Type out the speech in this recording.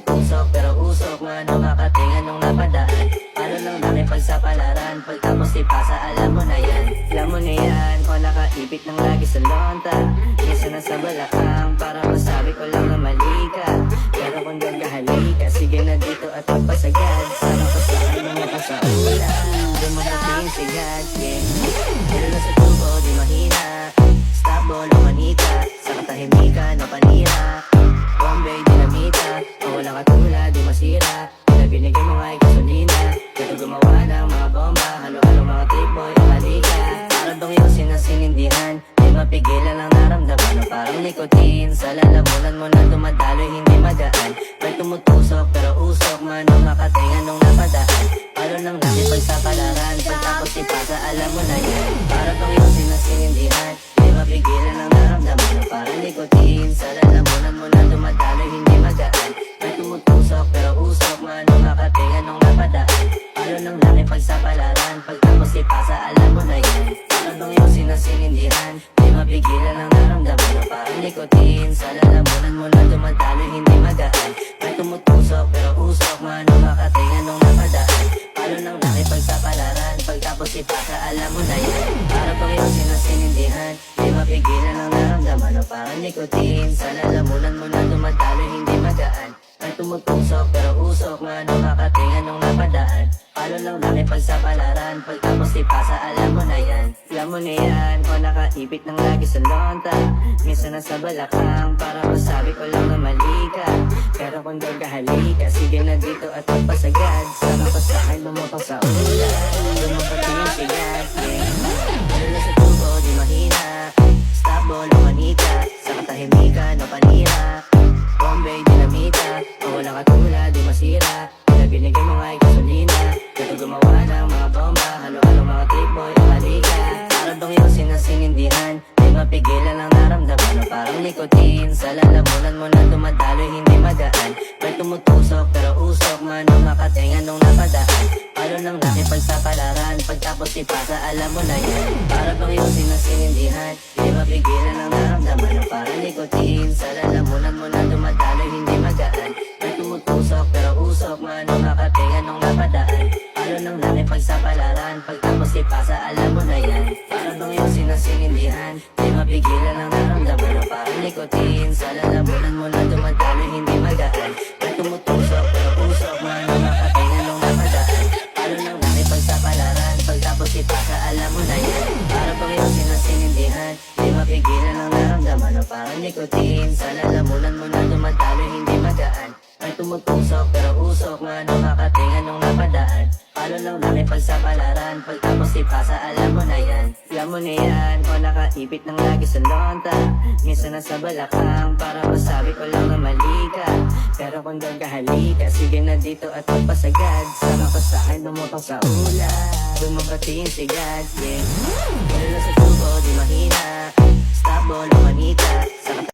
tumutusok pero usok nga nung makatingan nung napadaan. Paano lang nakipagsapalaran, pagtapos ipasa alam mo na yan. Alam mo na yan, o nakaipit ng lagi sa lonta. Minsan na sa balakang, para masabi ko lang na mali ka. Pero kung gagahali ka, sige na dito at magpasagad. Sama ko sa akin mga pa sa ulan, dumadating sigad, yeah. Pero na sa tubo, di mahina. Stop bolo, manika, sa katahimikan o panira. Bombay, dinamita, o walang katulad, di masira. Na binigay mo nga'y gasolina, dito gumawa ng mga bomba. Halo-halo mga trip boy, o halika. Para bang yung sinasinindihan, di mapigilan ang naramdaman. O parang nikotin, sa lalamunan mo na dumadaloy, hindi magaan. May tumutusok pero usok man o makatinga nung napadaan. Palo ng nakipagsapalaran, pagtapos ipasa alam mo na yan. Para bang yung sinasinindihan, di mapigilan ang naramdaman. O parang nikotin, sa lalamunan mo na dumadaloy, hindi magaan. May tumutusok pero usok man o makatinga nung napadaan. Palo ng nakipagsapalaran, pagtapos ipasa alam mo na yan. Para bang yung sinasinindihan, di mapigilan ang naramdaman. O parang nikotin, sa lalamunan mo na dumadaloy, hindi magaan. May tumutusok pero usok man o makatinga nung napadaan. Palo ng nakipagsapalaran, pagtapos ipasa alam mo na yan. Para bang yung sinasinindihan, di mapigilan ang naramdaman. O parang nikotin, sa lalamunan mo na dumadaloy, hindi magaan. May tumutusok pero usok man o makatinga nung napadaan. Palo lang nakipagsapalaran, pagtapos ipasa alam mo na yan. Alam mo na yan, o nakaipit ng lagi sa lonta. Minsan na sa balakang, para masabi ko lang na mali ka. Pero kung gagahali ka, sige na dito at magpasagad. Sama ko sa akin, lumapang sa ulan, lumapatingin sigad, yeah. Pero na sa tubo, di mahina. Stop bolo, manika, sa katahimikan o panira. Bombay, dinamita, o walang katulad, di masira. Na binigay mo nga'y gasolina, dito gumawa ng mga bomba. Halo-halo mga trip boy, o halika. Para bang yung sinasinindihan, di mapigilan ang naramdaman. O parang nikotin, sa lalamunan mo na dumadaloy, hindi magaan. May tumutusok pero usok man o makatinga nung napadaan. Palo ng nakipagsapalaran, pagtapos ipasa alam mo na yan. Para bang yung sinasinindihan, di mapigilan ang naramdaman. O parang nikotin, sa lalamunan mo na dumadaloy, hindi magaan. May tumutusok pero usok man o makatinga nung napadaan. Palo ng nakipagsapalaran, pagtapos ipasa alam mo na yan. Para bang yung sinasinindihan, di mapigilan ang naramdaman. O parang nikotin, sa lalamunan mo na dumadaloy, hindi magaan. May tumutusok pero usok man o makatinga nung napadaan. Palo ng nakipagsapalaran, pagtapos ipasa alam mo na yan. Para bang yung sinasinindihan, di mapigilan ang naramdaman. O parang nikotin, sa lalamunan mo na dumadaloy, hindi magaan. May tumutusok pero usok man o makatinga nung napadaan. Palo lang nakipagsapalaran, pagtapos ipasa alam mo na yan. Alam mo na yan, o nakaipit ng lagi sa lonta. Minsan na sa balakang, para masabi ko lang na mali ka. Pero kung gagahali ka, sige na dito at magpasagad. Sama ko sa akin, lumapang sa ulan, dumapatingin sigad, yeah. Pero na sa tubo, di mahina. Stop bolo, manika, sa